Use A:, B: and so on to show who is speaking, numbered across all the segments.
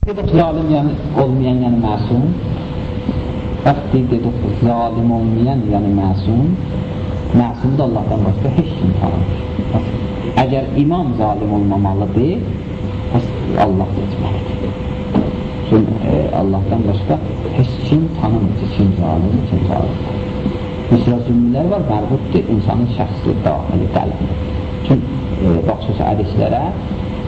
A: Dedik zalim yani olmayan yani masum. Vakti dedik zalim olmayan yani masum. Masum da Allah'tan başka hiç kim tanımır. Eğer imam zalim olmamalıdır, Allah seçmelidir. Çünkü Allah'tan başka hiç kim tanımır. Kim zalim, kim zalim. Mesela zülmülər var, mərbutdur insanın şəxsi daxili qəlbi. Çünki baxsız hədislərə,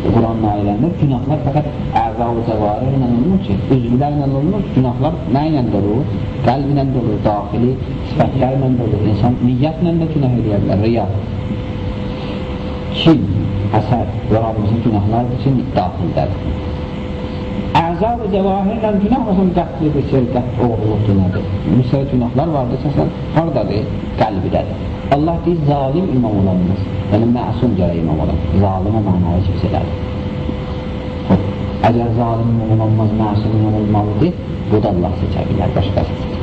A: Quran-ın ayələrində günahlar fəqət əza-u cəvarə ilə olmur ki, üzvlər ilə olmur, günahlar nə ilə olur? Qəlb ilə olur, daxili sifətlər ilə olur, insan niyyətlə də günah edirlər, riya. Kin, həsəd, yaramızın günahlardır ki, daxildədir. Əza-u cəvarə ilə günah olsun, qətlidir, şirqət, oğurluqdur, nədir? Müsəl günahlar vardır, səsən haradadır? Qəlbidədir. Allah deyir, zalim imam olanmaz. Yəni, məsum gərək imam olan. Zalimə mənaya kimsələdir. Əgər zalim imam olanmaz, məsum imam olmalıdır, bu da Allah seçə bilər, başqası seçər.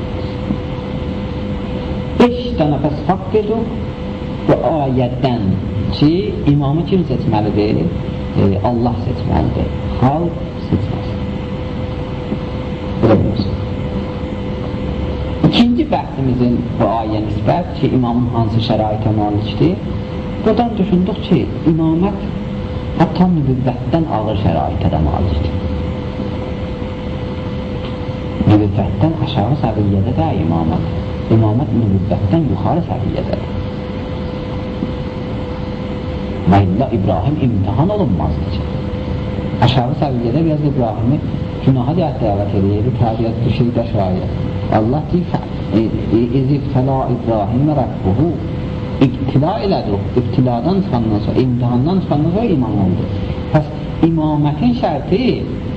A: 5 dənə fəs haqq edir bu ayətdən ki, imamı kim seçməlidir? Allah seçməlidir. Xalq seçməlidir. İkinci bəhsimizin bu ayə nisbət ki, imamın hansı şəraitə malikdir? Buradan düşündük ki, imamət hətta nübüvvətdən ağır şəraitə də malikdir. Nübüvvətdən aşağı səviyyədə də imamət. İmamət nübüvvətdən yuxarı səviyyədədir. Və illa İbrahim imtihan olunmazdı ki. Aşağı səviyyədə biraz İbrahimi günaha dəvət edir, təbiət bir şeydə şayət. Allah deyir, İzibtəla İbrahim Rəbbuhu İbtila elədir, ibtiladan çıxandan sonra, imtihandan çıxandan sonra imam oldu. Bəs imamətin şərti,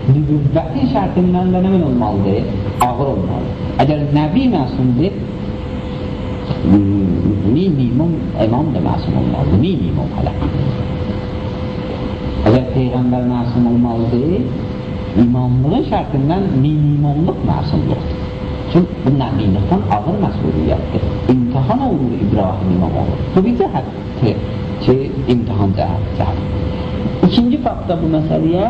A: nübüvvətin şərtindən də nə olmalıdır? Ağır olmalıdır. Əgər nəbi məsumdur, minimum imam da məsum olmalıdır, minimum hələ. Əgər Peyğəmbər məsum olmalıdır, imamlığın şərtindən minimumluq məsumluqdur. Çünki bu nəbilikdən ağır məsuliyyətdir. İmtihan olur İbrahim imam olur. Bu bir cəhətdir ki, imtihan cəhət. İkinci fakta bu məsələyə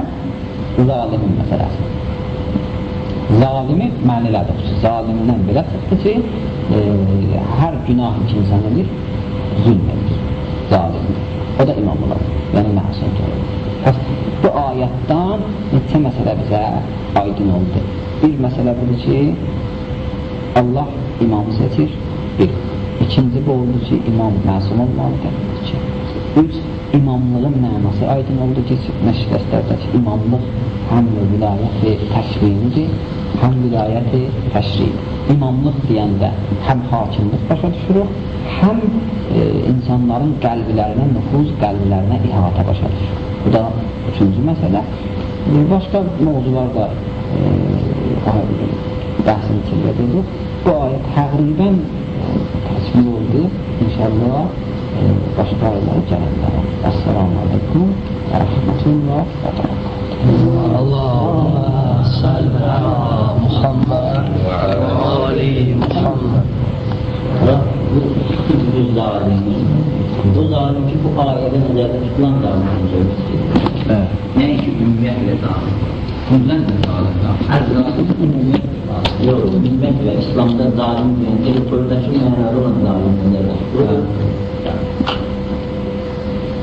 A: zalimin məsələsi. Zalimi mənilədir. Zalimindən belə çıxdı ki, hər günah iki insan edir, zülm edir. Zalimdir. O da imam olur. Yəni məsumdur olur. Bəs bu ayətdən neçə məsələ bizə aydın oldu. Bir məsələ budur ki, Allah imamı seçir, bir. İkinci bu oldu ki, imam məsum olmalıdır, iki. 3. İmamlığın mənası aydın oldu ki, məşrəslərdəki imamlıq həm vilayət-i təşriğidir, həm vilayət-i təşriğidir. İmamlıq deyəndə həm hakimlik başa düşürük, həm insanların qəlblərinə, nüfuz qəlblərinə ihatə başa düşürük. Bu da üçüncü məsələ. Başqa mövzular da bəhsin içində dedik. Bu ayət təqribən təsmir oldu. İnşallah başqa ayələri gələnlərə. Əssalamu aleykum və rəhmətullah və barakatuhu.
B: Allah'a salli ala Muhammed ve ali Muhammed. Bu zalim ki bu ayədə nəzərdə tutulan zalim söylüyoruz. Ne ki ümmiyyətlə zalim. Bundan da zalim. Hər zalim ümmiyyətlə zalim. Yok, ümmiyyətlə İslam'da zalim deyince buradaki mənarı olan zalimdir.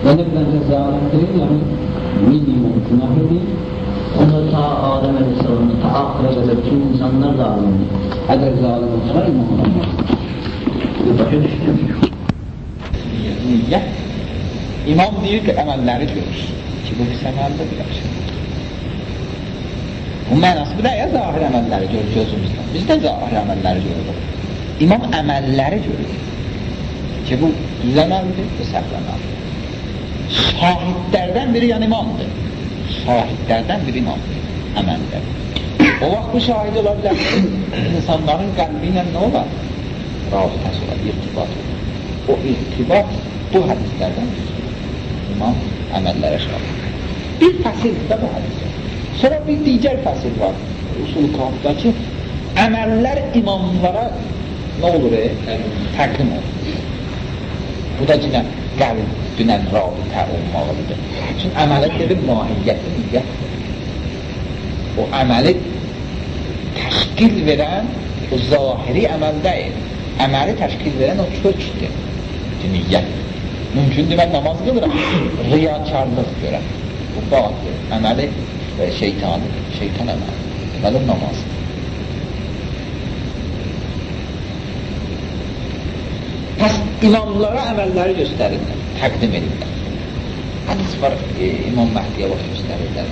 A: Yani bence zalimdir, yani minimum günah edir.
B: Onu ta Adem Aleyhisselam'da ta ahire kadar tüm insanlar zalimdir.
A: Eğer zalim olsa imam olamaz.
B: Başa düştüm.
C: Niyyət. İmam deyir ki, əməlləri görür. Ki, bu pis əməldir, yaxşı. Bu mənası bir də ya zahir əməlləri görür gözümüzdən. Biz də zahir əməlləri görürük. İmam əməlləri görür. Ki, bu düz əməldir, bu səhv əməldir. Şahidlərdən biri yəni imamdır. Şahidlərdən biri imamdır, əməldir. O vaxt bu şahid ola bilər. İnsanların qəlbi ilə nə olar? Rabitəsi olar, irtibat olar. O irtibat bu hədislərdən imam əməllərə şahid. Bir fəsildir də bu hədis. Sonra bir digər fəsil var. Usul-u Kafda ki, əməllər imamlara nə olur? Təqdim olur. Bu da yine qalbinə rabitə olmalıdır. Çünki əmələ gedib mahiyyəti, niyyət. o əməli təşkil verən o zahiri əməl deyil. Əməli təşkil verən o kökdür, niyyət. Mümkündür, mən namaz qılıram, riyakarlıq görəm. Bu batıl, əməli şeytan əməli, deməli namaz. Pəs imamlara əməlləri göstərirlər, təqdim edirlər. Hədis var, İmam Məhdiyə vaxt göstərirlər,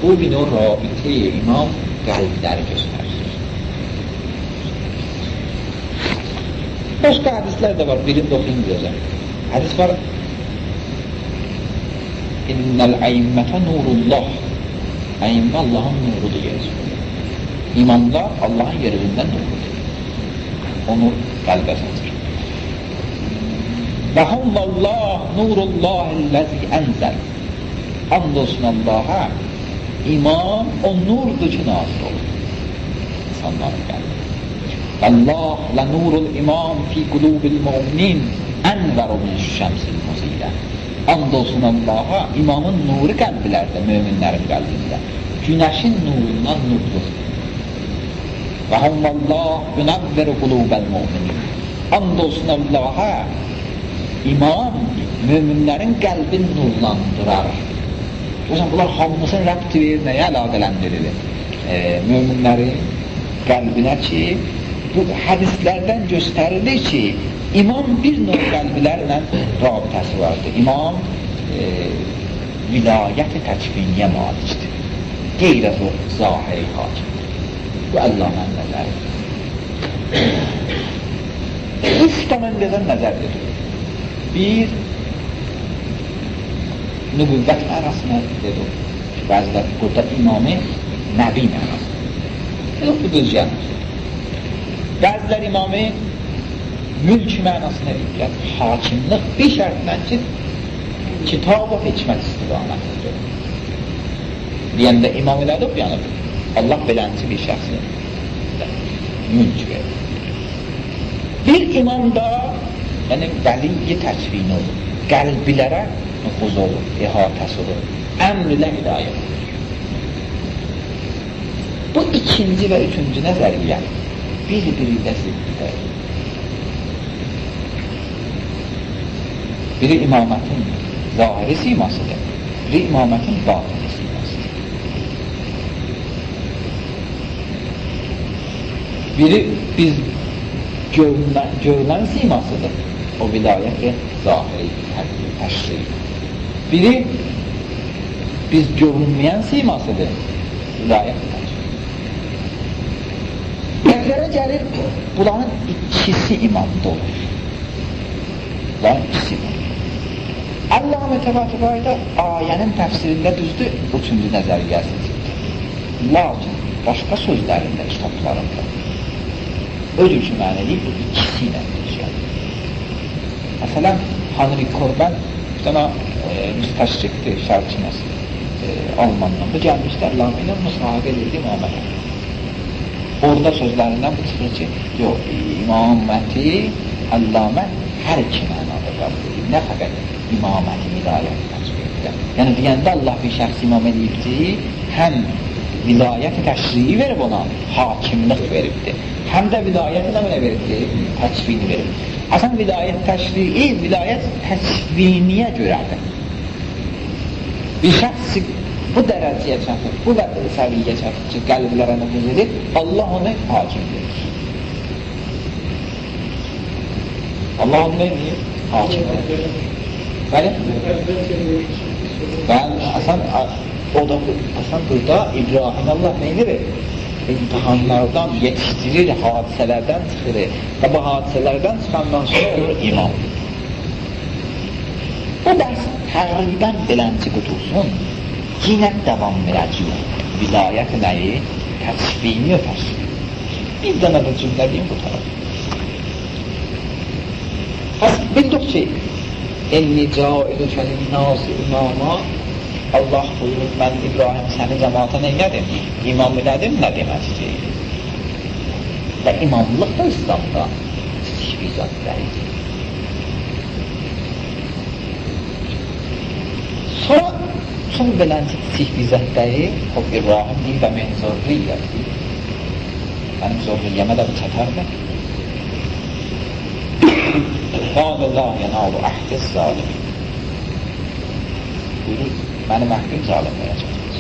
C: bu bir o rabiti imam qəlbləri göstərir. Başqa hədislər də var, birində oxuyun deyəcəm. Hədis var, İnnəl əimmətə nurullah, əimmə Allahın nurudur yazır. İmamlar Allahın yerindən nurudur. O nur qəlbə satır. Və hummallah nurullahilləzi ənzəl. And olsun Allah'a, imam o nurdur ki nazır olur. İnsanların qəlbi. Allah la nurul imam fi qulubil mu'minin enveru min şemsil muzile. And olsun Allah'a, imamın nuru qəlblərdə, möminlərin qəlbində. Günəşin nurundan nurdur. Və hummallah yunəvveru qulubel mu'minin. And olsun Allah'a, imam möminlərin qəlbin nurlandırar. Görürsən, bunlar hamısını rəbti verməyə əlaqələndirilir. Möminlərin qəlbinə ki, bu hədislərdən göstərilir ki, imam bir növ qəlbilərlə rabitəsi vardır. İmam vilayət-i təkviniyə malikdir. Qeyrət o zahiri hakimdir. Bu Allah'ın nəzəridir. Üç tane nəzər edir. Bir, nübüvvət mənasına dedi. Bəzilər burada imamı nəbi mənasına. Yox, bu düz gəlmir. Bəzilər imamı mülk mənasına deyirlər. Hakimlik bir şərtlə ki, kitab-ı hikmət istiqamətidir. Deyəndə imam elədi oxuyanır. Allah belənci bir şəxsdir. Mülk verir. Bir imam da yəni vəliyi təkvini olur. Qəlbilərə nüfuz olur, ihatəsi olur. Əmr ilə hidayət olur. Bu ikinci və üçüncü nəzəriyyə bir-biri ilə ziddir. Biri imamətin zahiri simasıdır, biri imamətin batini simasıdır. Biri biz görünən simasıdır, o vilayət-i zahiri, təşri. Biri biz görünməyən simasıdır, vilayət-i təşri. Nəzərə gəlir, bunların ikisi imamda olur. Bunların ikisi imamda. Allah-u Teala ayənin təfsirində düzdür, üçüncü nəzəriyyəsi. Lakin başqa sözlərində, kitablarında öz üçün mənə deyib, bu ikisi ilə deyəcək. Məsələn, Henri Corbin bir dənə müstəşrikdir, şərçinəsi Almandan. Bu gəlmişlər, Lamina müsahiqə edirdi imamətə. Orada sözlərindən bu çıxır ki, yox, imaməti, Allamə hər iki mənada qəbul edir. Nə fəqət imaməti vilayət təşkil edir. Yəni, deyəndə Allah bir şəxs imam edibdir, həm vilayət-i təşriyi verib ona, hakimlik veribdir. Həm də vilayət-i nə mənə veribdir? Təşvini veribdir. Əsən vilayət təşriyi, vilayət təşviniyə görədir. Bir şəxs bu dərəcəyə çatır, bu səviyyə çatır ki, qəlblərə nüfuz edir, Allah onu hakim verir. Allah onu verir, hakim verir. Bəli? Bəli, əsən burada İbrahim Allah neyini verir? İmtihanlardan yetiştirir, hadisələrdən çıxırır və bu hadisələrdən çıxandan sonra olur imam. Bu dərs təqribən belənci qudursun, yine devam edəcək. Vilayət nəyi? Təsvini və təsvini. Bir dənə də cümlə deyim bu tərəf. Bildik ki, enni cailu kəlim-nasi imama, Allah buyurur, mən İbrahim səni cəmaata neylədim? İmam elədim, nə deməzdir? Və imamlıq da İslamda istihvizatlarıdır. Sonra چون beləncə kiçik bir zətdəyi, o İbrahim deyir və mən zörriyyət deyir. Mənim zörriyyəmə də bu çətardır. Qâləllah yənâlu əhdiz zalim. Buyurur, mənim əhdim zalimlərə çatmaz.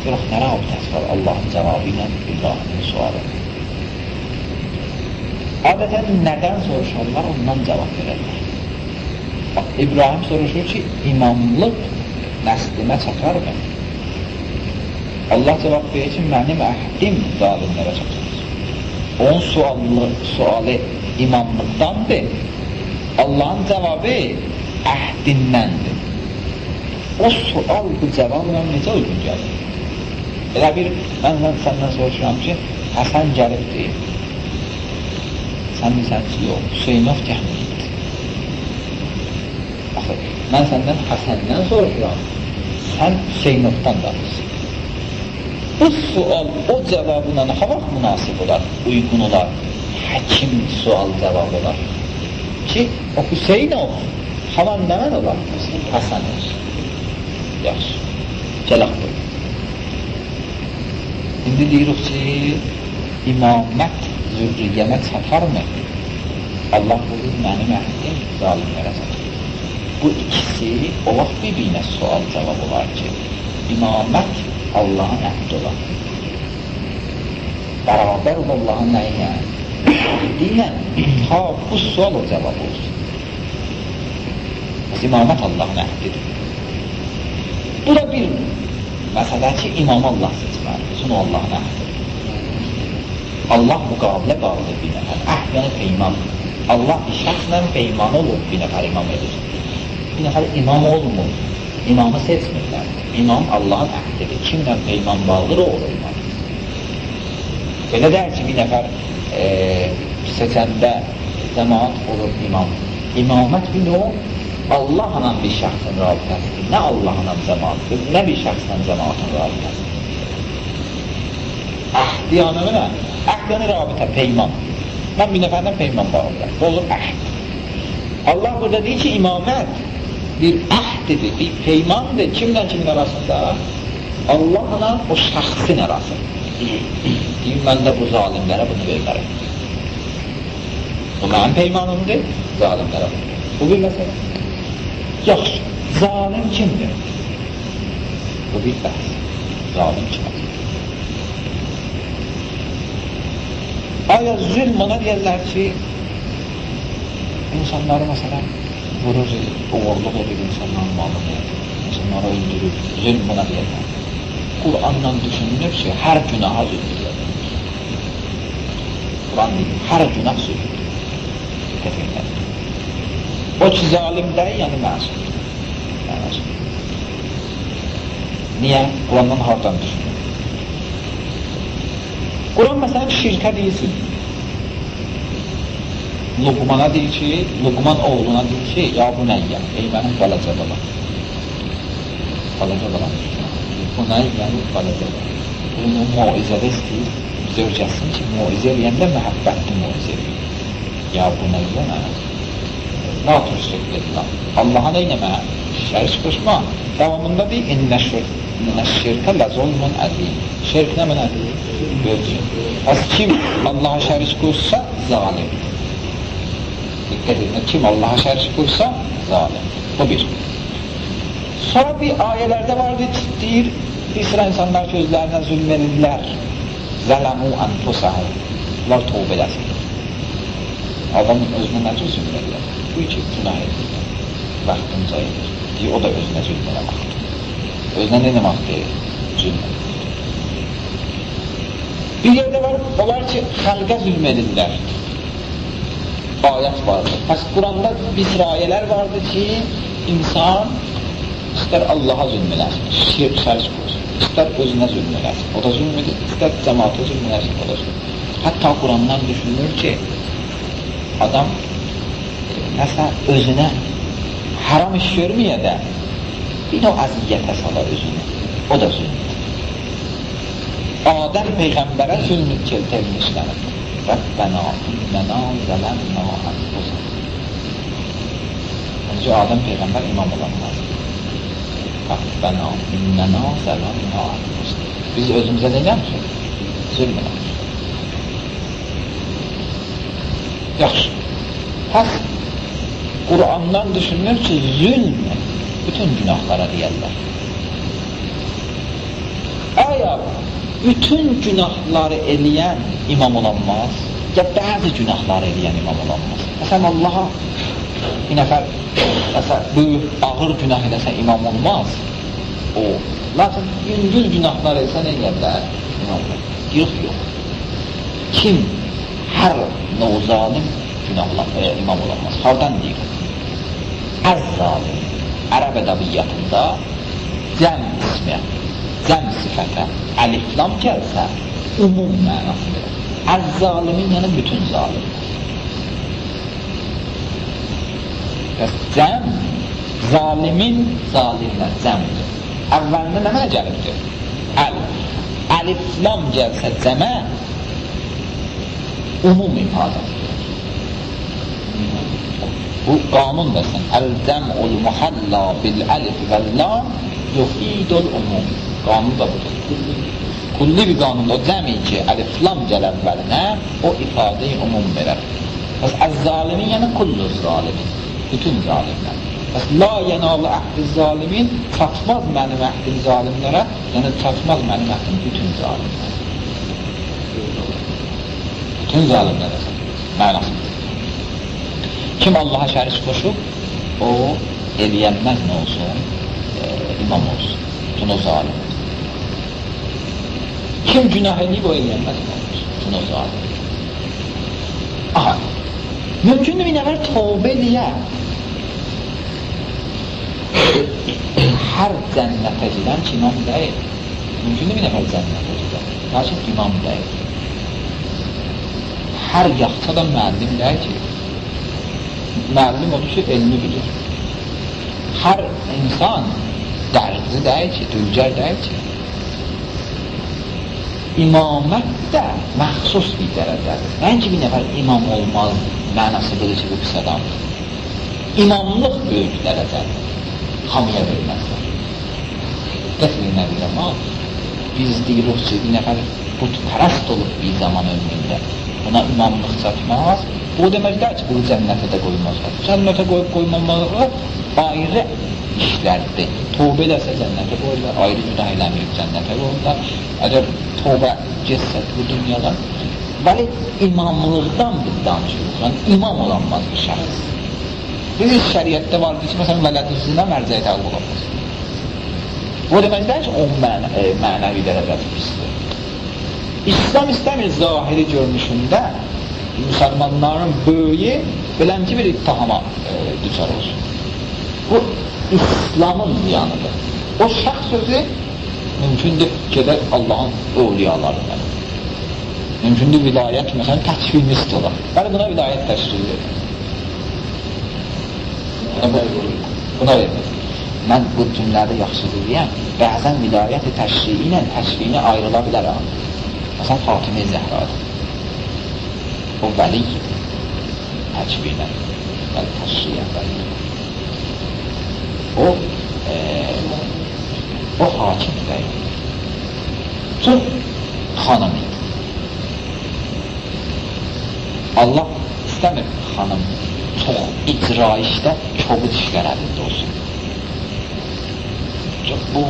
C: Yox, nə rabitəsi var Allahın cavabı ilə İbrahimin sualı. Adətən nədən soruşarlar, ondan cavab verərlər. Bax, İbrahim soruşur ki, imamlıq nəslimə çatar mı? Allah cavab verir ki, mənim əhdim zalimlərə çatmaz. Onun sualı imamlıqdandır. Allahın cavabı əhdindəndir. O sual bu cavabla necə uygun gəlir? Elə bir, mən səndən soruşuram ki, Həsən gəlibdir. Sən bilsən ki, yox, Hüseynov gəmiydir. Baxır, mən səndən Həsəndən soruşuram, sən Hüseynovdan danırsın. Bu sual, o cavabına nə vaxt münasib olar, uygun olar, həkim sual cavab olar. Ki, o Hüseynov, havan nəmən olar? Həsən olsun. Yaxşı, gələk buyur. İndi deyirik ki, imamət zürriyyəmə çatar mı? Allah buyur, mənim əhdim zalimlərə çatar. Bu ikisi o vaxt bir-birinə sual cavab olar ki, imamət Allahın əhdi olar. Bərabər Allahın nəyinə? Deyən, ha, bu sual o cavab olsun. İmamət Allahın əhdidir. Bu da bir məsələ ki, imam Allah seçməlidir, sonra Allahın əhdidir. Allah müqabilə qalıdır bir nəfər. Əhd yəni peyman. Allah bir şəxslə peyman olur, bir nəfər imam edir. Bir nəfər imam olmur, imamı seçmirlər. İmam Allahın əhdidir. Kimlə peyman bağlıdır, o olur imam. Belə deyər ki, bir nəfər seçəndə cəmaat olur imam. İmamət bir o, Allahla bir şəxsin rabitəsidir. Nə Allahla cəmaatdır, nə bir şəxslə cəmaatın rabitəsidir. Əhd yanı nə? Əhd yəni rabitə, peyman. Mən bir nəfərdən peyman bağlıdır. Bu olur əhd. Allah burada deyir ki, imamət bir əhdidir, bir peymandır. Kimlə kimin arasında? Allahla o şəxsin arasında. Deyir, mən də bu zalimlərə bunu vermərəm. Bu mənim peymanımdır, zalimlərə bunu. Bu bir məsələ. Yaxşı, zalim kimdir? Bu bir bəhs. Zalim kimdir? Aya zülm ona deyərlər ki, insanları məsələn vurur, doğurluq edir insanların malını, insanları öldürür, zülm ona deyərlər. Kur'an'la düşünülür ki, hər günaha zülm edir. Kur'an deyir, hər günah zülm edir. Dikkat edin. O ki zalim deyil, yəni məsum. Niyə? Kur'an'dan hardan düşünür? Kur'an məsələn şirkə deyilsin. Luqmana deyir ki, Luqman oğluna deyir ki, ya bu nəyyə? Ey mənim balaca bala. Balaca bala. Bu nəyyə? Balaca bala. Bunu muizədə istəyir, bizə öyrətsin ki, muizə eləyəndə məhəbbətli muizə eləyir. Ya bu nəyyə mənə? La tuşrik billah. Allah'a neynəmə? Şərik qoşma. Davamında deyir, İnnə şirkə ləzulmun əzim. Şirk nə mənədir? Gözcü. Az kim Allah'a şərik qoşsa, zalim. Dikkat edin, kim Allah'a şərik qoşsa, zalim. Bu bir. Sonra bir ayelerde vardı, deyir, bir sıra insanlar ki, özlərinə zülm edirlər. Zələmu ənfusəhəm. Bunlar tövbə eləsin. Adamın özünə necə zülm edirlər? Bu iki günah edir. Vaxtını cay edir. Deyir, o da özünə zülm eləməkdir. Özünə nə deməkdir? Zülm edir. Bir yerde var, onlar ki, xalqa zülm edirlər. Ayət vardır. Pəs Kur'an'da bir sıra ayələr vardır ki, insan istər Allah'a zülm eləsin, şirk şərik olsun, istər özünə zülm eləsin, o da zülm edir, istər cəmaata zülm eləsin, o da zülm edir. Hətta Kur'an'dan düşünülür ki, adam nəsə özünə haram iş görməyə də bir o əziyyətə salar özünü, o da zülm edir. Adəm Peyğəmbərə zülm etmişlənir. Rəbbənə innənə zələmnə ənfusənə. Ancaq Adəm Peyğəmbər imam olan lazım. Rabbena innena zəlamna anfusena. Biz özümüzə deyilmişik, zülm eləmişik. Yaxşı. Pəs Qur'andan düşünülür ki, zülm bütün günahlara deyərlər. Aya bütün günahları eləyən imam olanmaz, ya bəzi günahları eləyən imam olanmaz. Məsələn, Allaha bir nəfər böyük, ağır günah eləsə imam olmaz. O, lakin yüngül günahlar eləsə nə eləyərlər? İmam olur. Yox. Kim hər növ zalim imam olanmaz. Hardan deyir? Əz-zalim. Ərəb ədəbiyyatında cəm ismi, cəm sifətə, əliflam gəlsə, umum mənası verir. Əz-zalimin yəni bütün zalim. Cəm, zalimin zalimlər, cəmdir. Əvvəlində nə mənə gəlibdir? Əliflam gəlsə cəmə, umum ifadəsidir. Bu qanun versin. Əl-cəm'ul muhalla bil-əlif vəl-lam yufidul umum. Qanun da budur. Kulli bir qanunda o cəmi ki, əlif-lam gəl əvvəlinə, o ifadə-i umum verər. Bəs əz-zalimin yəni kullu zalimin. Bütün zalimlər. Bəs la yənalı əhd-i zalimin çatmaz mənim əhd-i zalimlərə, yəni çatmaz mənim əhd-i bütün zalimlərə. Bütün zalimlərə mənasıdır. Kim Allaha şərik qoşub, o eləyənməz nə olsun, imam olsun. Bütün o zalim. Kim günah edib, o eləyənməz nə olsun. Bütün o zalim. Aha, mümkündür bir nəfər tövbə eləyər. Hər cənnətə gedən ki, imam deyil. Mümkündür bir nəfər cənnətə gedən. Lakin imam deyil. Hər yaxça da müəllim deyil ki, müəllim odur ki, elmi bilir. Hər insan dərzi deyil ki, tüccar deyil ki, imamət də məxsus bir dərəcədir. Bence bir nəfər imam olmaz, mənası bilir ki, bu pis adamdır. İmamlıq böyük dərəcədir. Hamıya verməzdir. Qəsmin nə biləm, biz deyirik ki, bir nəfər putpərəst olub bir zaman ömründə. Buna imamlıq çatmaz. O deməkdir ki, bu cənnətə də qoymazlar. Cənnətə qoymamaları ayrı işlərdir. Tövbə edəsə cənnətə qoyurlar, ayrı günah eləməyib cənnətə qoyurlar. Əgər tövbə getsə bu dünyadan, bəli imamlıqdan biz danışırıq. Yəni imam olanmaz bir şəxs. Bir şəriətdə vardır ki, məsələn, vələdüzünə mərcəyə təqib olamaz. Bu deməkdir ki, o mənəvi dərəcədir pisdir. İslam istəmir zahiri görünüşündə müsəlmanların böyüyü beləncə bir ittihama düçar olsun. Bu İslamın ziyanıdır. O şəxs sözü mümkündür gedər Allahın övliyalarından. Mümkündür vilayət, məsələn, təkfirist olar. Bəli, buna vilayət təşkil edir. Buna vermir. Mən bu cümlədə yaxşı deyirəm, bəzən vilayət təşkili ilə təşkili ayrıla bilər. Məsələn, Fatimə Zəhradır. O vəli təkbirlə, vəli təşriyə vəli. O hakim deyil. Çox xanım idi. Allah istəmir xanım çox icra işdə, kobud işlər əlində olsun. Bu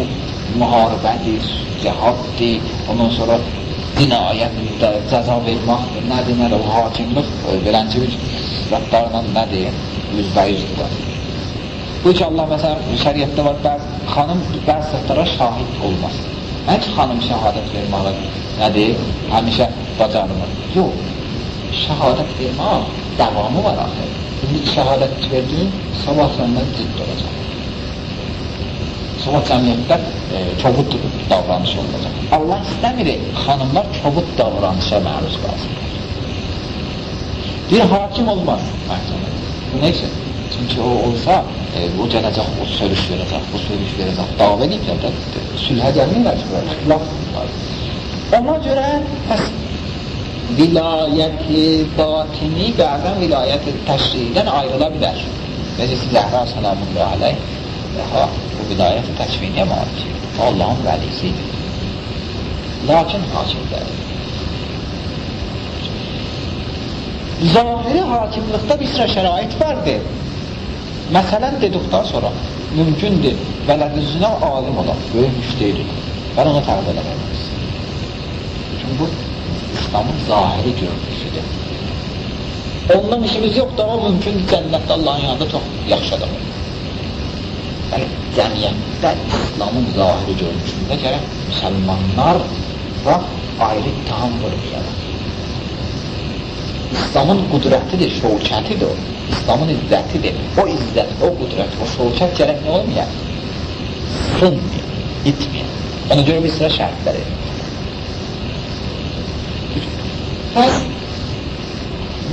C: müharibədir, cihaddir, ondan sonra cinayətdə cəza verməkdir, nədir, o hakimlik verənci bir zətlərlə nədir, yüzbəyüzdür. Bu ki, Allah məsələn, şəriətdə var, xanım bəzi zətlərə şahid olmaz. Nə ki, xanım şəhadət verməli nədir, həmişə bacarmır. Yox, şəhadət vermək davamı var axı. İndi şəhadət verdiyin, sabah səndən ciddi olacaq. Sabah cəmiyyətdə kobud davranış olacaq. Allah istəmir, xanımlar kobud davranışa məruz qalsın. Bir hakim olmaz məhkəmədə. Bu nə üçün? Çünki o olsa, o gələcək, o sörüş verəcək, bu sörüş verəcək, dava ediblər də, sülhə gəlmirlər ki, ixtilaf var. Ona görə, vilayət-i batini bəzən vilayət-i təşridən ayrıla bilər. Necəsi Zəhra salamullah aleyh, bu vilayət təkviniyə malik. Allahın vəlisidir. Lakin hakimdir. Zahiri hakimlikdə bir sıra şərait vardır. Məsələn dedikdən sonra mümkündür vələdüzünə alim olan, böyük müşteydir. Ben ona təqdir eləməyimiz. Çünki bu İslamın zahiri görünüşüdür. Ondan işimiz yoxdur, ama mümkündür cənnətdə Allahın yanında çox yaxşı adam olur. Yəni, cəmiyyətdə İslamın zahiri görünüşündə gərək müsəlmanlarla ayrı ittiham vurmayalım. İslamın qudrətidir, şövkətidir o. İslamın izzətidir. O izzət, o qudrət, o şövkət gərək nə olmayaq? Sınmayın, itməyin. Ona görə bir sıra şərtlər edir.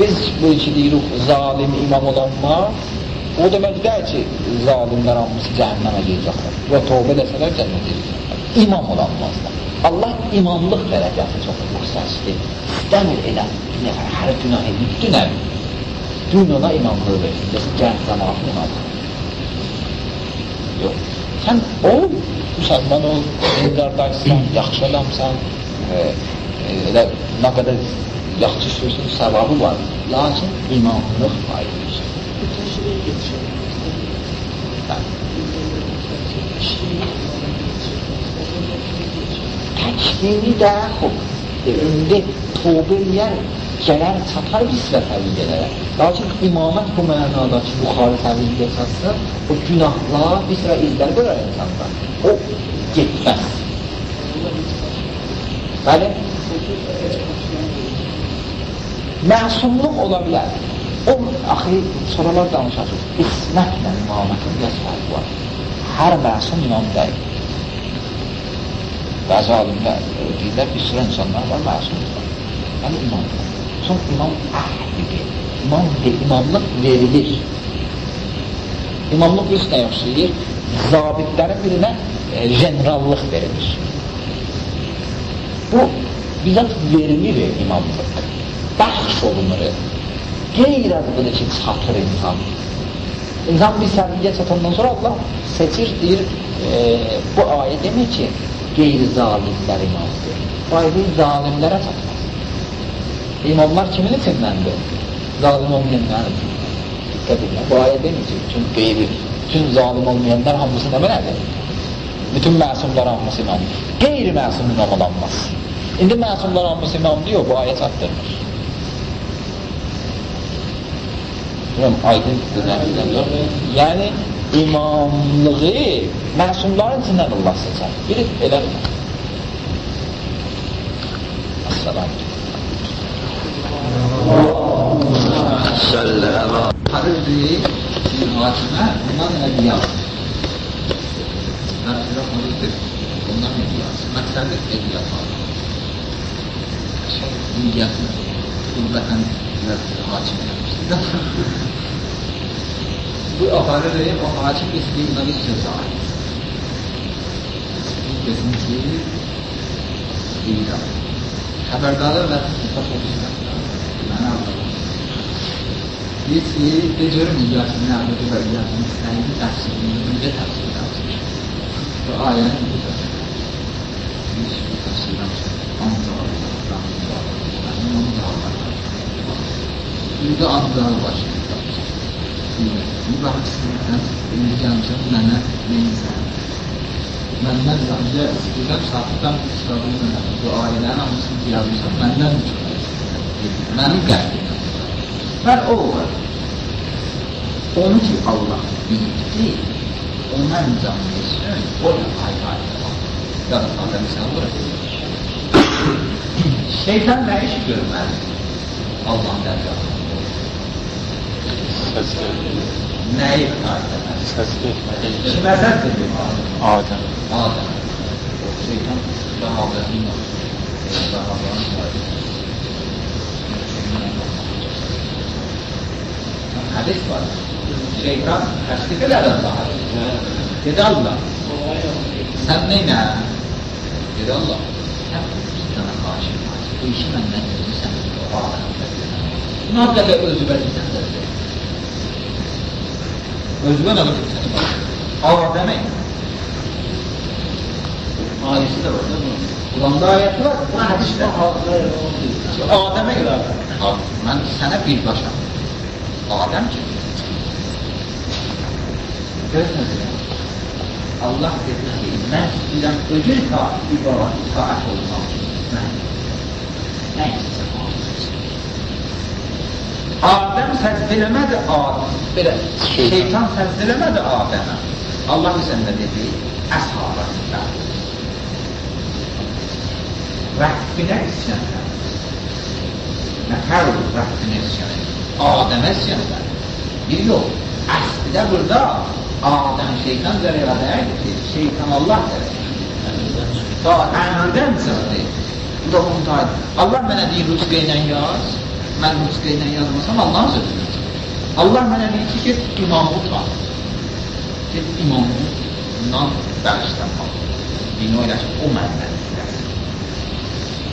C: Biz bu iki deyirik, zalim imam olanlar, o demək deyil ki, zalimlər hamısı cəhənnəmə gedəcəklər. Və tövbə desələr cənnət edəcəklər. İmam olanmazlar. Allah imamlıq dərəcəsi çox yüksəkdir. İstəmir elə, hər günah edib, dün ona imamlığı versin, desin, gəl zamanı imamlığı. Yox, sən ol, müsəlman ol, qardaşsan, yaxşı adamsan, elə nə qədər yaxşı sözün səvabı var, lakin imamlıq ayrılır. Təkvini də indi tövbə eləyər, gələr, çatar bir sıra təvəqqələrə. Lakin imamət bu mənada ki, buxarı təvəqqə çatsa, o günahlar bir sıra izlər qoyar insanda. O getməz. Bəli? Məsumluq ola bilər. O, axı, soralar danışacaq. İsmətlə imamətin biraz fərq var. Hər məsum imam deyil. Bəzi alimlər deyirlər, bir sürə insanlar var, məsumdur. Yəni imamdır. Çünki imam əhlidir. İmamlıq verilir. İmamlıq biz nə yoxsuyur? Zabitlərin birinə generallıq verilir. Bu, bizət verilir imamlıq. Bəxş olunur. Qeyr-əzbədə ki, çatır insan. İnsan bir səviyyə çatandan sonra Allah seçir, deyir, bu ayə demək ki, qeyri-zalimlər imamdır. Bu ayə zalimlərə çatmaz. İmamlar kimin içindəndir? Zalim olmayanlar için. Dikkat edin, bu ayə deməyəcək. Çünki qeyri, bütün zalim olmayanlar hamısı nə belədir? Bütün məsumlar hamısı imamdır. Qeyri-məsum imam olanmaz. İndi məsumlar hamısı imam diyor, bu ayə çatdırmır. Aydın düzəldir. Yəni imamlığı məsumların içindən Allah seçər. Biri elə mi? As-salam. Harırdır, hakimə bundan ədiyaz. Mərtələ harırdır, bundan ədiyaz. Məqsədir ədiyaz alır. Niyyətini, qürbətən hakim eləmişdir. Bu aparırır, o hakim istəyirlə bir söz ait. İstəyirləsin ki, deyirəm. Xəbərdarlar və sıfat olursan. Mənə anladım. Biz ki, görüm İlyasının əvvəli və İlyasının istəyini təfsirini, necə təfsir edəmişdir. Bu ayənin burada. Biz bu təfsirdən ancaq burada adları başlayır. Bu baxısından gəlmişəm mənə neyinsən. Məndən zəncə istəyirəm, saatdan kitabını mənə. Bu ailənin hamısını yazmışam, məndən mənim qəlbimdən. Mən o var. Onu ki Allah bildi, ona imzam etsin, o da ayrı-ayrı var. Yaratmanda misal bırakır. Şeytan nə iş görməli? Allah'ın dərgahı. Nəyi aydınlar? Kimə səs edir? Adəm. Adəm. Şeytan Rahavənin var. Rahavənin var. Hədis var. Şeytan təşkik edər Allah'a. Dedi Allah. Sən neynə? Dedi Allah. Sən sana qarşı var. Bu işi məndən gözürsən. Buna qədər özü vəzirsən də. Özümə nə qədər səni var? Adəmə
B: Ayəsi də var.
C: Quranda ayəti var, bu hədisdə. Adəmə görə. Mən sənə birbaşam. Adəm ki. Görünür. Allah dedi ki, mən istəyirəm öcür itaət olmaq. Nə istəyirəm? Adəm səcd eləmədi Adəm. Belə, şeytan səcd eləmədi Adəmə. Allah üzərində dedi, əshabəsində. Rəbbinə isyan edir. Nətər olur Rəbbinə isyan edir? Adəmə isyan edir. Bir yol, əslidə burada Adəm şeytan zərəyə dəyərdir ki, şeytan Allah zərəyə. Ənədən zərəyə. Bu da onun ta'idir. Allah mənə deyir, rüzqə ilə yaz. Mən rüzqə ilə yazmasam Allah'ın sözüdür. Allah mənə deyir ki, get imamı tutar. Get imamı bundan bəğişlənmək. Dini oyla ki, o məndən istərsin.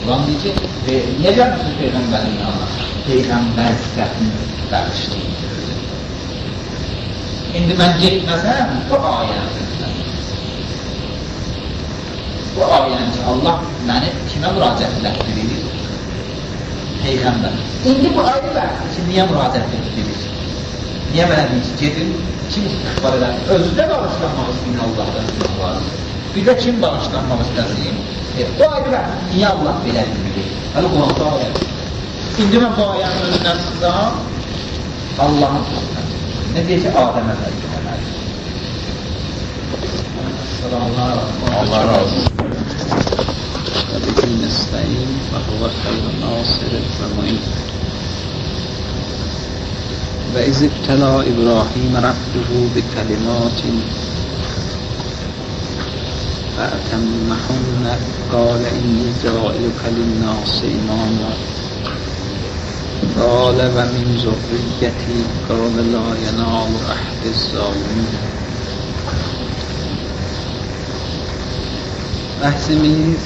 C: Quran deyir ki, niyə gəlmişsin Peyğəmbərin yanına? Peyğəmbər sifətini bəğişləyir. İndi mən getməsəm, bu ayəni sözlər. Bu ayəni ki, Allah məni kimə müraciət etdirir? Peyğəmbər. İndi bu ayə bəxti ki, niyə müraciət etdirir? Niyə mənə deyir ki, gedin, kim istiqbar edər? Özü də bağışlanmaq istəyin Allah'dan istiqbarı. Bir də kim bağışlanmaq istəsin? Bu ayə bəxti niyə Allah belə bilir? Hələ Quranda ayə. İndi mən bu ayənin önündən çıxsam, Allah'ın sözlər. Ne diye ki Adem'e tercih eder. Allah razı olsun.
A: Tabii nesta'in ve huve hayrun nasirin ve mu'in. Ve izibtela İbrahim rabbuhu bi kelimatin fe etemmehunne kâle inni câiluke linnâsi imâma. قال ومن ذريتي قال لا ينال عهد الظالمين. Bəhsimiz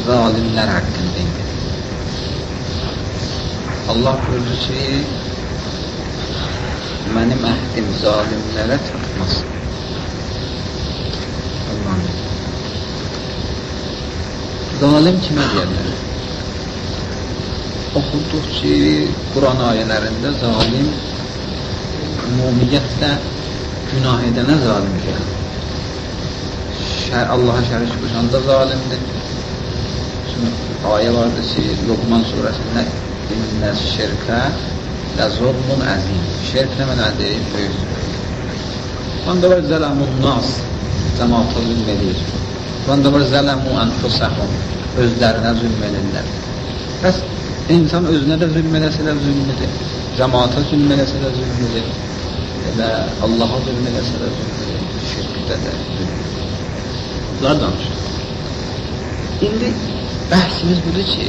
A: zalimlər haqqındaydı. Allah buyurdu ki, mənim əhdim zalimlərə çatmasın. Allah'ım. Zalim kimə deyərlər? Oxuduq ki, Quran ayələrində zalim ümumiyyətlə günah edənə zalim deyil. Allah'a şərik qoşanda zalimdir. Şimdi ayə vardır ki, Luqman surəsində İnnə şirkə lə zulmun əzim. Şirk nə mənədir? Böyük. Onda var zələmun nas, cəmaata zülm edir. Onda var zələmu ənfusəhum, özlərinə zülm edirlər. Bəs İnsan özünə də zülm eləsə də zülmüdür, cəmaata zülm eləsə də zülmüdür, elə Allaha zülm eləsə də zülmüdür, şirkdə də zülmüdür. Bunlar danışır. İndi bəhsimiz budur ki,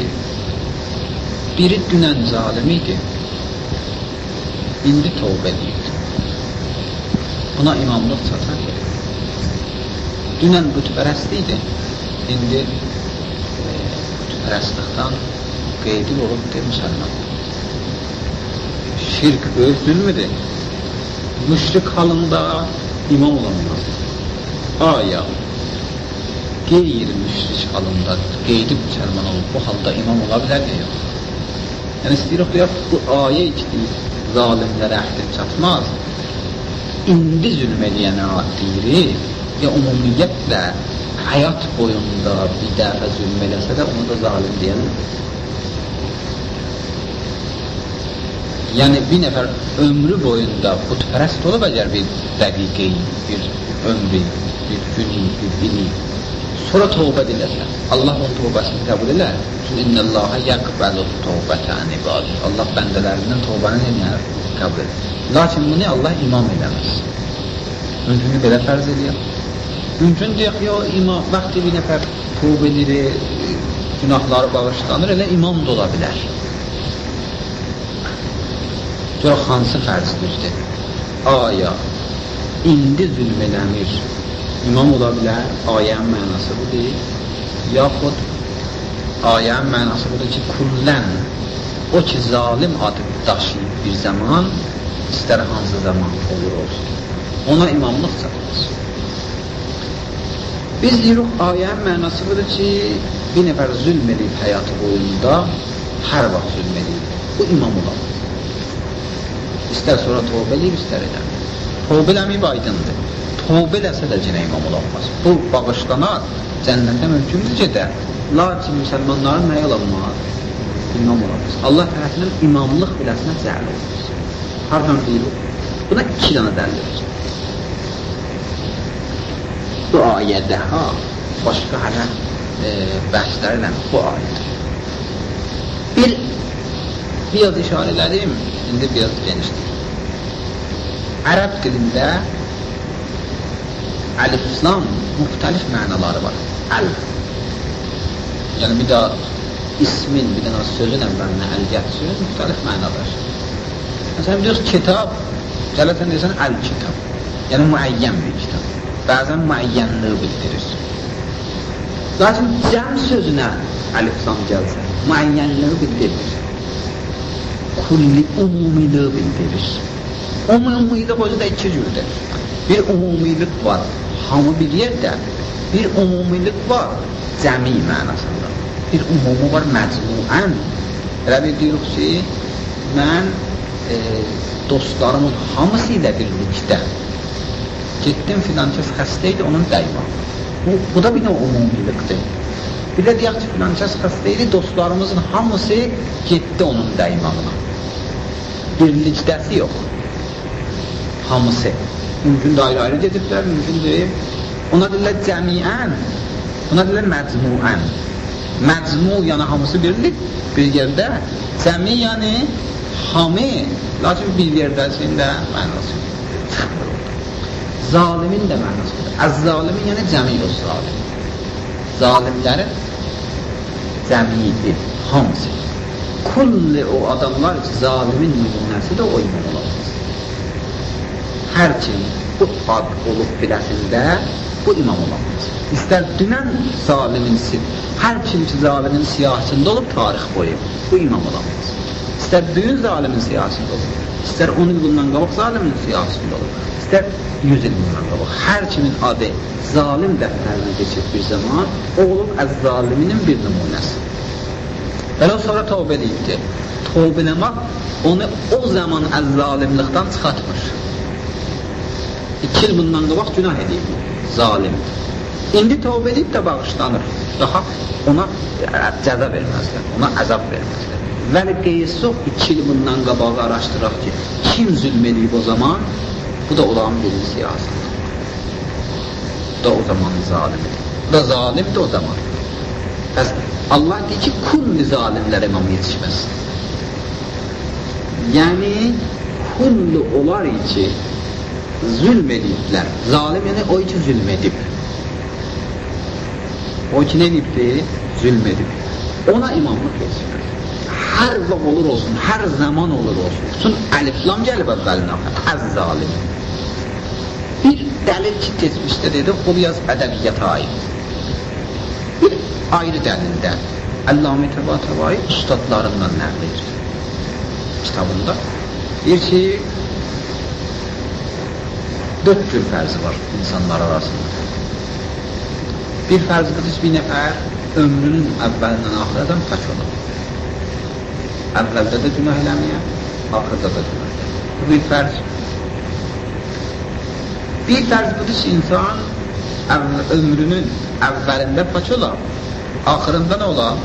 A: biri dünən zalim idi, indi tövbə edirdi. Buna imamlıq çatar ki, dünən bütpərəst idi, indi bütpərəstlikdən qeydil olubdur müsəlman. Şirk böyük zülmüdür. Müşrik halında imam olamaz. Aya qeyri-müşrik halında qeydil müsəlman olub bu halda imam ola bilər ya yox. Yəni istəyirik deyək, bu ayə ki, zalimlərə əhdim çatmaz. İndi zülm eləyənə deyirik, ya ümumiyyətlə həyat boyunda bir dəfə zülm eləsə də onu da zalim deyəlim. Yani bir nefer ömrü boyunda putperest olub əgər bir dəqiqi, bir ömrü, bir günü, bir dili, sonra tövbə diləsə, Allah onun tövbəsini qəbul elər. Çünki innəllaha yəqbəlu tövbətən ibad. Allah bəndələrindən tövbəni eləyər, qəbul edir. Lakin bunu Allah imam eləməz. Mümkün belə fərz eləyək. Mümkün deyək, ya imam, vaxtı bir nəfər tövbə edir, günahları bağışlanır, elə imam da ola bilər. Yox, hansı fərzdirdir? Aya, indi zülm eləmir, imam ola bilər, ayənin mənası budur. Yaxud ayənin mənası budur ki, kullən, o ki zalim adı daşıyıb bir zaman, istər hansı zaman olur olsun, ona imamlıq çatmaz.
C: Biz deyirik, ayənin mənası budur ki, bir nəfər zülm edib həyatı boyunda, hər vaxt zülm edib. Bu imam olar. İstər sonra tövbə edib, istər edəmir. Tövbə eləməyib aydındır. Tövbə eləsə də yenə imam olamaz. Bu bağışlanar, cənnətə mümkündür gedə. Lakin müsəlmanların nəyə olamaz? İmam olamaz. Allah tərəfindən imamlıq biləsinə cəhəl olmaz. Hardan deyirik? Buna 2 dənə dəlil olacaq. Bu ayədə başqa hələ bəhslər ilə bu ayədir. Biraz işarə elədim, indi biraz genişdir. Ərəb dilində əlif-lam müxtəlif mənaları var. Yəni bir də ismin, bir dənə sözün əvvəlinə əl gətirir, müxtəlif mənalar. Məsələn, biliyoruz, kitab, gələtən deyəsən əl-kitab, yəni müəyyən bir kitab. Bəzən müəyyənliyi bildirir. Lakin cəm sözünə əlif-lam gəlsə, müəyyənliyi bildirir. Kulli umumiliyi bildirir. Umumilik o da 2 cürdür. Bir umumilik var, hamı bir yerdə. Bir umumilik var, cəmi mənasında. Bir umumu var, məcmuən. Elə bir deyirik ki, mən dostlarımın hamısı ilə birlikdə getdim, filan kəs xəstə idi, onun dəymə. Bu da bir nə umumilikdir. Bir də deyək ki, filan kəs xəstə idi, dostlarımızın hamısı getdi onun dəymağına. Birlikdəsi yox. Hamısı. Mümkün də ayrı-ayrı gediblər, mümkün deyib. Ona deyirlər cəmiən, ona deyirlər məcmuən. Məcmu, yəni hamısı birlik, bir yerdə. Cəmi, yəni hamı, lakin bir yerdəsində mənası. Zalimin də mənasıdır. Əz-zalimin, yəni cəmi-o zalim. Zalimlərin cəmidir, hamısı. Kulli o adamlar ki, zalimin nümunəsi də o imam olamaz. Hər kim bu ad olub biləsində bu imam olamaz. İstər dünən zalimin hər kim ki zalimin siyasında olub tarix boyu bu imam olamaz. İstər düyün zalimin siyasında olub, istər 10 il bundan qabaq zalimin siyasında olub, istər 100 il bundan qabaq. Hər kimin adı zalim dəftərinə geçib bir zaman, o olub əz-zaliminin bir nümunəsi. Elə sonra tövbə edibdir. Tövbə eləmək onu o zaman əz-zalimlikdən çıxartmır. 2 il bundan qabaq günah edib, zalim. İndi tövbə edib də bağışlanır. Daha ona cəza verməzlər, ona əzab verməzlər. Vəli qeysuf 2 il bundan qabağı araşdıraq ki, kim zülm edib o zaman? Bu da olan bir siyasət. Bu da o zaman zalimidir. Bu da zalimdir o zaman. Bəs Allah deyir ki, kulli zalimlər imam yetişməz. Yəni, kulli olar ki, zülm ediblər. Zalim, yəni o ki, zülm edib. O ki, nə edibdir? Zülm edib. Ona imamlıq yetişməz. Hər vaxt olur olsun, hər zaman olur olsun. Bütün əliflam gəlib əvvəlinə, əz-zalim. Bir dəlil ki, keçmişdə dedik, o biraz ədəbiyyata aid. Bir ayrı dəlildə Əlləmi Təbatəbai ustadlarından nəqlir kitabında. Deyir ki, 4 cür fərzi var insanlar arasında. Bir fərz qıdış bir nəfər ömrünün əvvəlindən axıradan kaç olur. Əvvəldə də günah eləməyəm, axırda da günah eləməyəm. Bu bir fərz. Bir fərz qıdış insan ömrünün əvvəlində kaç olar, axırında nə olar?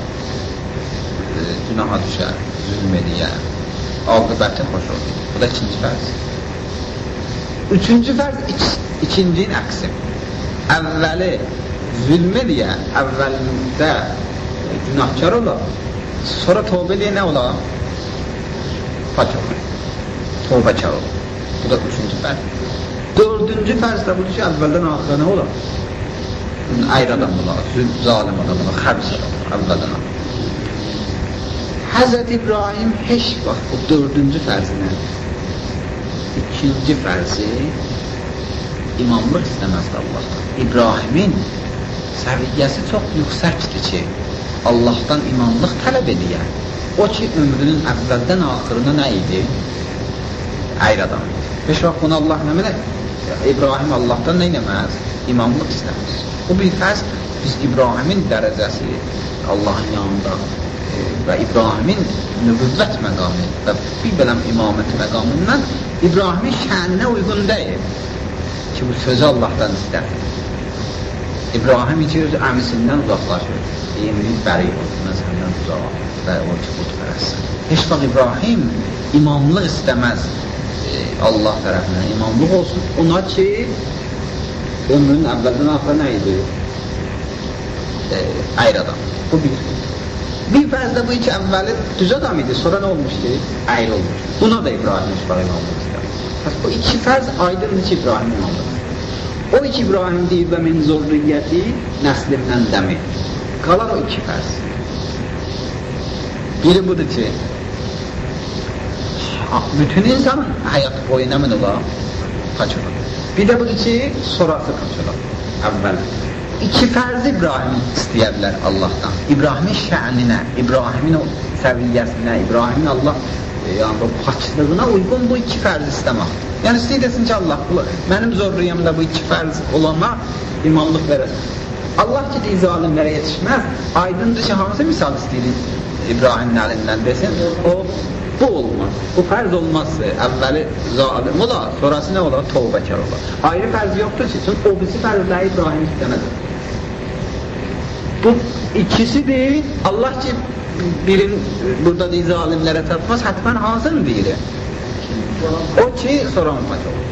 C: Günaha düşər, zülm edir, aqibəti xoş olur. Bu da 2-ci fərz. 3-cü fərz ikincinin əksi. Əvvəli zülm edir, əvvəlində günahkar olar, sonra tövbə edir, nə olar? Pak olur, tövbəkar olur. Bu da 3-cü fərz. 4-cü fərz də budur ki, əvvəldən axıra nə olar? Ayrı adam olar, zalim adam olar, xəbis adam olar, əvvəldən axıra. Həzrət İbrahim heç vaxt bu 4-cü fərzinə 2-ci fərzi imamlıq istəməzdi Allahdan. İbrahimin səviyyəsi çox yüksəkdir ki, Allahdan imamlıq tələb edir. O ki, ömrünün əvvəldən axırına nə idi? Ayrı adam idi. Heç vaxt bunu Allah nə mənə? İbrahim Allahdan nə eləməz? İmamlıq istəməz. Bu bir fərz, biz İbrahimin dərəcəsi Allahın yanında və İbrahimin nübüvvət məqamı və bir bələm imamət məqamından İbrahimin şəninə uyğun deyil ki, bu sözü Allahdan istər. İbrahim iki öz əmisindən uzaqlaşır. Deyimlik bəri olsun, mən səndən uzaq və o ki, qutpərəssən. Heç vaxt İbrahim imamlıq istəməz Allah tərəfindən. İmamlıq olsun ona ki, ömrünün əvvəldən axıra nə idi? Əyr adam. Bu bir. Bir fərzdə bu iki əvvəli düz adam idi, sonra nə olmuşdu? Əyr olmuş. Buna da İbrahim heç vaxt imamlıq istəməz. O iki fərz aydındır ki, İbrahim imamlıq. O iki İbrahim deyil və min zurriyyəti nəslimdən dəmi. Qalar o iki fərz. Biri budur ki, bütün insanın həyat boyu nə min olar? Kaçırır. Bir də budur ki, sonrası kaçırır. Əvvəl. İki fərz İbrahim istəyərlər Allahdan. İbrahimin şəninə, İbrahimin o səviyyəsinə, İbrahimin Allah yəni o paçlığına uyğun bu iki fərz istəmək. Yəni istəyir desin ki, Allah, mənim zorriyəmdə bu iki fərz olana imamlıq verər. Allah ki, deyiz alimlərə yetişməz, aydındır ki, hansı misal istəyirik İbrahimin əlindən desin, o, bu olmaz, bu fərz olmaz, əvvəli zalim olar, sonrası nə olar, tövbəkar olar. Ayrı fərz yoxdur ki, çünki o birisi fərzləri İbrahim istəməz. Bu ikisi deyil, Allah ki, birin burada deyiz alimlərə çatmaz, hətmən hansını deyir? O ki, soranmaq olur.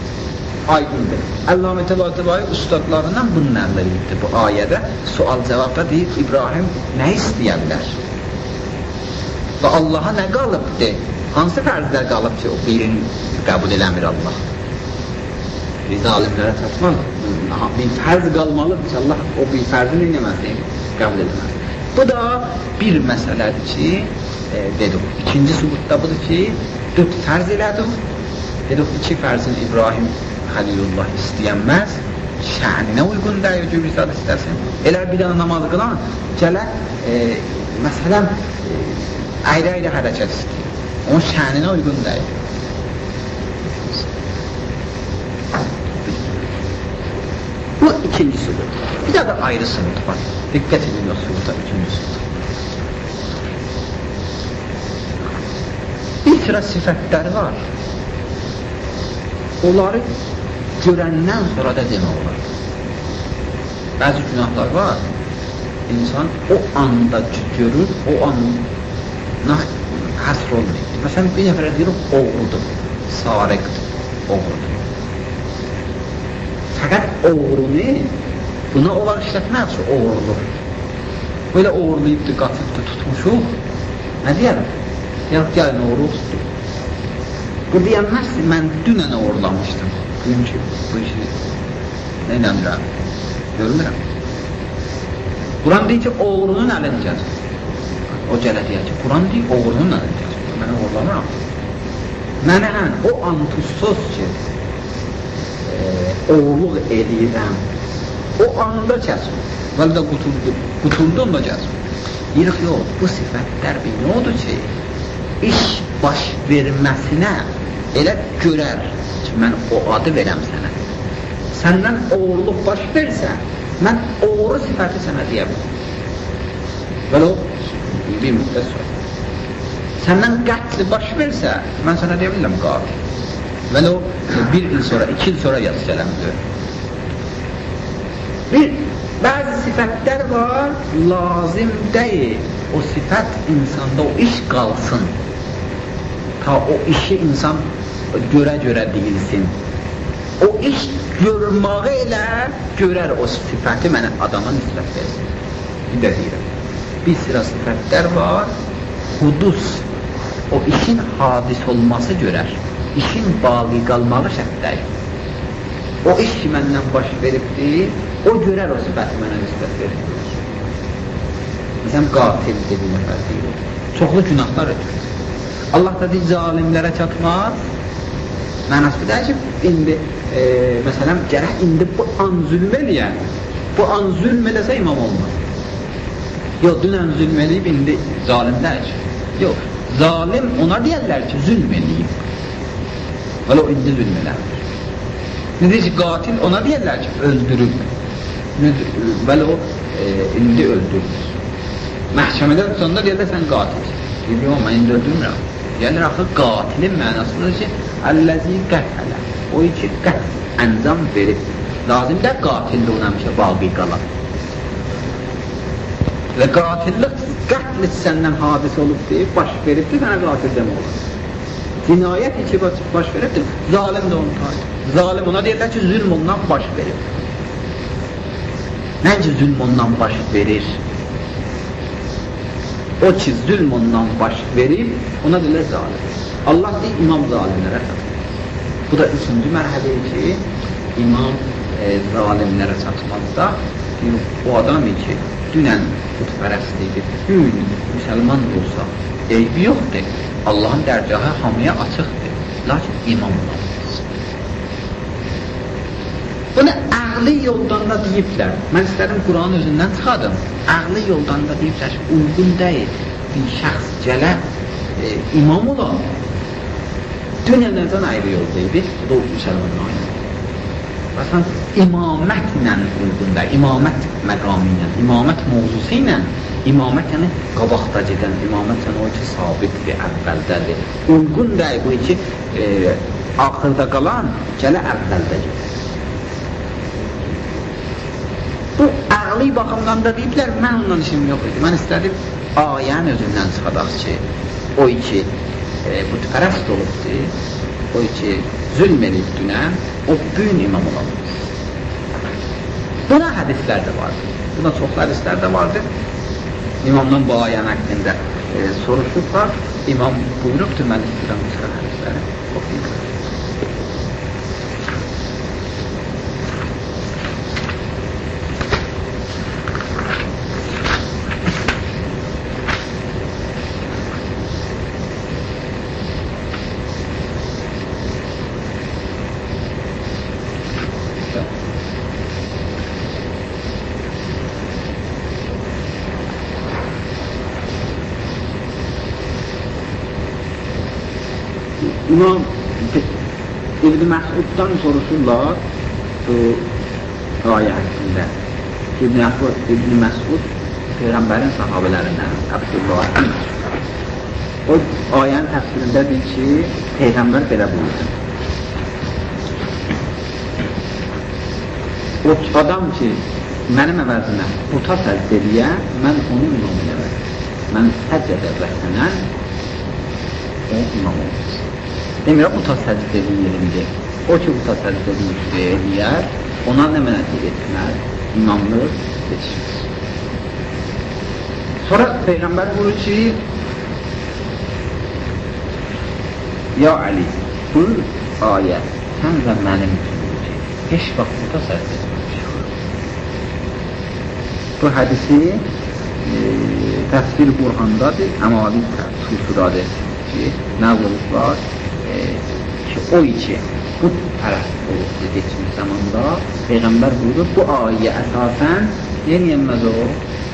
C: Aydındır. Əllamə Təbatəbayi ustadlarından bunun əldə edildi bu ayədə. Sual-cavabda deyir, İbrahim nə istəyərlər? Və Allaha nə qalıbdır? Hansı fərzlər qalıb ki, o birini qəbul eləmir Allah? Biz alimlərə çatmaz. Bir fərz qalmalıdır ki, Allah o bir fərzi neyləməsin? Qəbul eləməz. Bu da bir məsələdir ki, dedik. İkinci subutda budur ki, 4 fərz elədik. Dedik, 2 fərzin İbrahim Xəlilullah istəyənməz, şəninə uyğun deyir, cübrisat istəsin. Elə bir dənə namaz qılan, gələr, məsələn, ayrı-ayrı hərəkət istəyir. Onun şəninə uyğun deyir. Bu ikinci subut. Bir də ayrı subut var. Diqqət edin o subuta, ikinci subut. Bir sıra sifətlər var. Onları görəndən sonra da demək olar. Bəzi günahlar var. İnsan o anda görür, o anda həsr olmayır. Məsələn, bir nəfərə deyir, oğrudur, sariqdir, oğrudur. Fəqət oğrunu buna olar işlətmək üçün oğurluq. Böyle oğurlayıbdır, qatıbdır, tutmuşuq. Nə deyərəm? Gəlin oğurluq tutdur. Bu deyənməz ki, mən dünən oğurlamışdım. Bugünkü bu işi nə inanırəm? Görmürəm. Quran deyir ki, oğrunun əlincədir. O gələ deyər ki, Quran deyir, oğrunun əlincədir. Mən oğurlamıram. Mənə o antusuz ki, oğurluq edirəm, o anda kəsmir. Vəli də qutuldu da kəsmir. Yox, yox, bu sifətlər bir nə odur ki, iş baş verməsinə elə görər ki, mən o adı verəm sənə. Səndən oğurluq baş versə, mən oğru sifəti sənə deyəbilirim. Vəli o, bir müddət sonra. Səndən qətli baş versə, mən sənə deyəbilirəm qatil. Vəli o, 1 il sonra, 2 il sonra yazı sələmdir. Bəzi sifətlər var, lazım deyil. O sifət insanda o iş qalsın. Ta o işi insan görə-görə deyilsin. O iş görməğı elə görər o sifəti mənə adama nisbət versin. Bir də deyirəm. Bir sıra sifətlər var, hudus. O işin hadis olması görər. İşin baqi qalmağı şərt deyil. O iş ki məndən baş veribdir, o görər o sifəti mənə nisbət verir. Məsələn, qatil dediği nəfər deyil. Çoxlu günahlar edir. Allah da deyir, zalimlərə çatmaz. Mənası deyir ki, indi, məsələn, gərək indi bu an zülm eləyən, bu an zülm eləsə imam olmaz. Yox, dünən zülm eləyib, indi zalim deyir. Yox, zalim ona deyərlər ki, zülm eləyib. Vələ o indi zülm eləmir. Ne deyir ki, qatil ona deyərlər ki, öldürüb. Bəli o indi öldürür. Məhkəmədə sonunda deyirlər sən qatil. Deyir, yox, mən indi öldürmürəm. Yəni, axı qatilin mənasıdır ki, əlləzi qətələ. O ki, qət əncam verib. Lazım da qatildir ona həmişə baqi qalar. Və qatillik qətl səndən hadis olubdur, baş veribdir, sənə qatil demək olur. Cinayət iki baş veribdir, zalim də onu tadir. Zalim ona deyirlər ki, zülm ondan baş verir. Nəncə zülm ondan baş verir? O ki, zülm ondan baş verib, ona deyirlər zalim. Allah deyir, imam zalimlərə çatmaz. Bu da üçüncü mərhələdir ki, imam zalimlərə çatmazda, o adam ki, dünən qutpərəst idi, gün müsəlman olsa, eybi yoxdur. Allahın dərgahı hamıya açıqdır. Lakin imam olmaz. Bunu əqli yoldan da deyiblər. Mən istədim Quranın özündən çıxadım. Əqli yoldan da deyiblər ki, uyğun deyil. Bir şəxs gələ imam ola. Dünələrdən ayrı yol deyib, bu da müsəlmanın ayrı. Məsələn, imamətlə uyğunda, imamət məqamı ilə, imamət mövzusu ilə, imamət yəni qabaqda gedən, imamət yəni o ki, sabitdir, əvvəldədir. Uyğun deyil bu ki, axırda qalan gələ əvvəldə gedir. Bu, əqli baxımdan da deyiblər, mən ondan işim yox idi. Mən istədim, ayənin özündən çıxadaq ki, o ki, bütpərəst olubdur, o ki, zülm edib dünən, o bugün imam olamaz. Buna hədislər də vardır. Buna çox hədislər də vardır. İmamdan bu ayənin haqqında soruşublar. İmam buyurubdur, mən istəyirəm bu çıxan hədisləri. Oxuyum. İmam İbn Məsuddan soruşurlar bu ayə haqqında. İbn Məsud Peyğəmbərin sahabələrindən Abdullah. O ayənin təfsirindədir ki, Peyğəmbər belə buyurur. O adam ki, mənim əvəzimə buta səcd ediyə, mən onu imam edərəm. Mən səccədə vətənən o imam olur. Demirəm, buta səcd edilmir. O ki, buta səcd edilmir, ona nə mənəti etməz, imamlıq yetişmez. Sonra Peyğəmbər buyurur ki, Ya Ali, bu ayə, sən və mənim ki, heç vaxt buta səcd etməmişik. Bu hədisi təfsir Burhandadır, əmali Susudadır ki, nəql olublar ki, o ki, bu pərəst olubdur geçmiş zamanda Peyğəmbər buyurur, bu ayə əsasən yeniyənməz o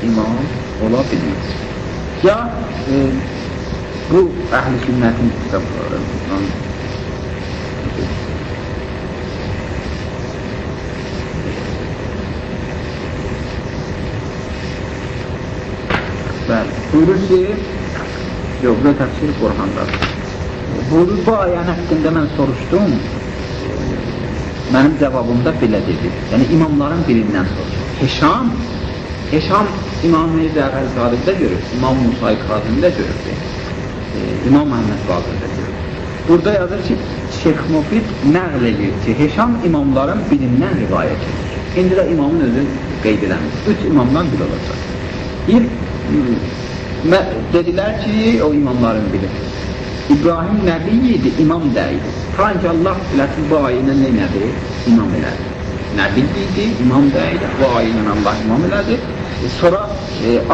C: imam ola bilməz. Ya bu əhl-i sünnətin kitabları buyurur ki, yox, bu təfsir Qur'andadır. Buyurur, bu ayənin haqqında mən soruşdum, mənim cavabımda belə dedi. Yəni, imamların birindən soruşur. Heşam İmam-ı Zəfər Sadiqdə görür, İmam Musa-i Kazimdə görür, İmam Məhəmməd Bazırda görür. Burada yazır ki, Şeyx Mufid nəql edir ki, Heşam imamların birindən rivayət edir. İndi də imamın özü qeyd eləmir. 3 imamdan biri olacaq. Dedilər ki, o imamların biri. İbrahim Nəbi idi, imam deyildi. Tanrı Allah biləsin, bu ayının nə nədir? İmam elədi. Nəbi idi, imam deyildi, bu ayının Allah imam elədi. Sonra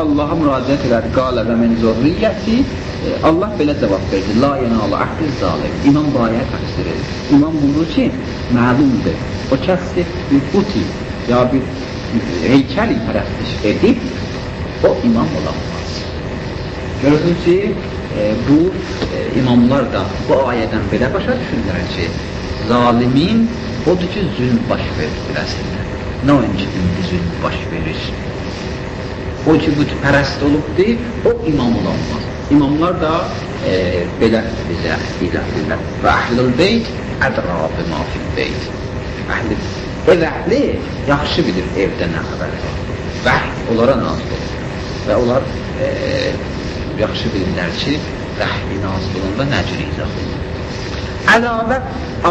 C: Allah'a müraciət elədi, qalə və mən zörriyyəti. Allah belə cavab verdi, la yenalı əhdiz zalim. İmam bu ayəyə təfsir edir. İmam buyurur ki, məlumdur. O kəsdir bir buti, ya bir heykəli pərəstiş edib, o imam olamaz. Görürsünüz ki, bu imamlar da bu ayədən belə başa düşünürlər ki, zalimin odur ki, zülm baş verir əslində. nə o ki, zülm baş verir. O ki, bütpərəst olubdur, o imam olamaz. İmamlar da belə bizə iləhdirlər. Və əhlül beyt ədrabı mafil beyt. Ev əhli yaxşı bilir evdə nə xəbər var. Vəhy onlara nazil olur. Və onlar yaxşı bilirlər ki, vəhy nazil olunda nə cür izah olur. Əlavə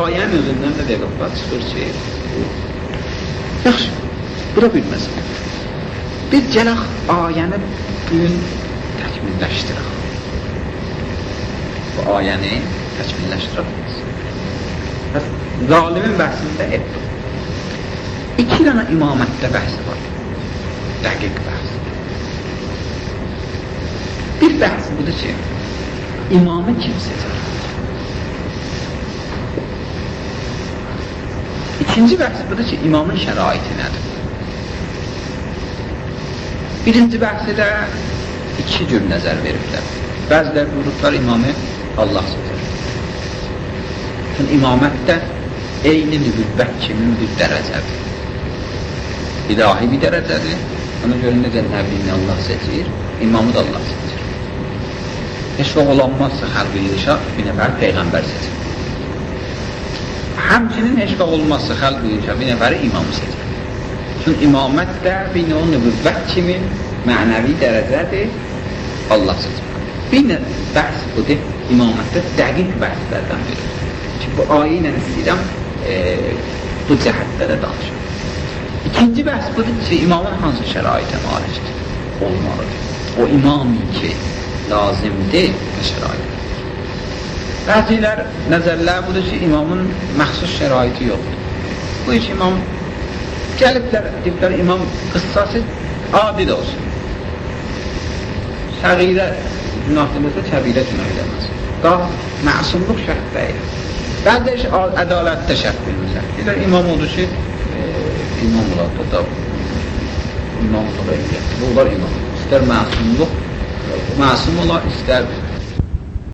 C: ayənin özündən də deqəqbat çıxır ki, yaxşı, bu da bir məsələ. Biz gələk ayəni bugün təkmilləşdirək. Bu ayəni təkmilləşdirək. Zalimin bəhsində iki dənə imamətdə bəhsi var. Dəqiq bəhsi. Bir bəhsi budur ki, imamı kim seçər? İkinci bəhsi budur ki, imamın şəraiti nədir? Birinci bəhsi də iki cür nəzər veriblər. Bəzilər buyurublar imamı Allah seçər. Çünki imamət də eyni nübüvvət kimin bir dərəcədir. İlahi bir dərəcədir. Ona görə necə nəbini Allah seçir, imamı da Allah seçir. Heç vaxt olanmazsa xəlq-i inşa bir nəfər Peyğəmbər seçir. Həmçinin heç vaxt olmazsa xəlq-i inşa bir nəfəri imamı seçir. Çünki imamət də bir nübüvvət kimi mənəvi dərəcədir, Allah seçir. Bir bəhs budur, imamətdə dəqiq bəhslərdən bilir. Çünki bu ayə ilə istəyirəm bu cəhətlərə danışır. İkinci bəhs budur ki, imamın hansı şəraitə malikdir, olmalıdır. O imami ki, lazimdir və şəraitdir. Bəzilər nəzərlər budur ki, imamın məxsus şəraiti yoxdur. Bu iş imam gəliblər, deyiblər, imam qıssası adi də olsun. Səğirə günah deməsə, kəbirə günah edəməz. Daha məsumluq şərt deyil. Bəzilər ədalətdə şərt bilmirlər. Deyirlər, imam odur ki, imam olar da imam olar eləyət. Bu olar imam. İstər məsumluq, məsum olar, istər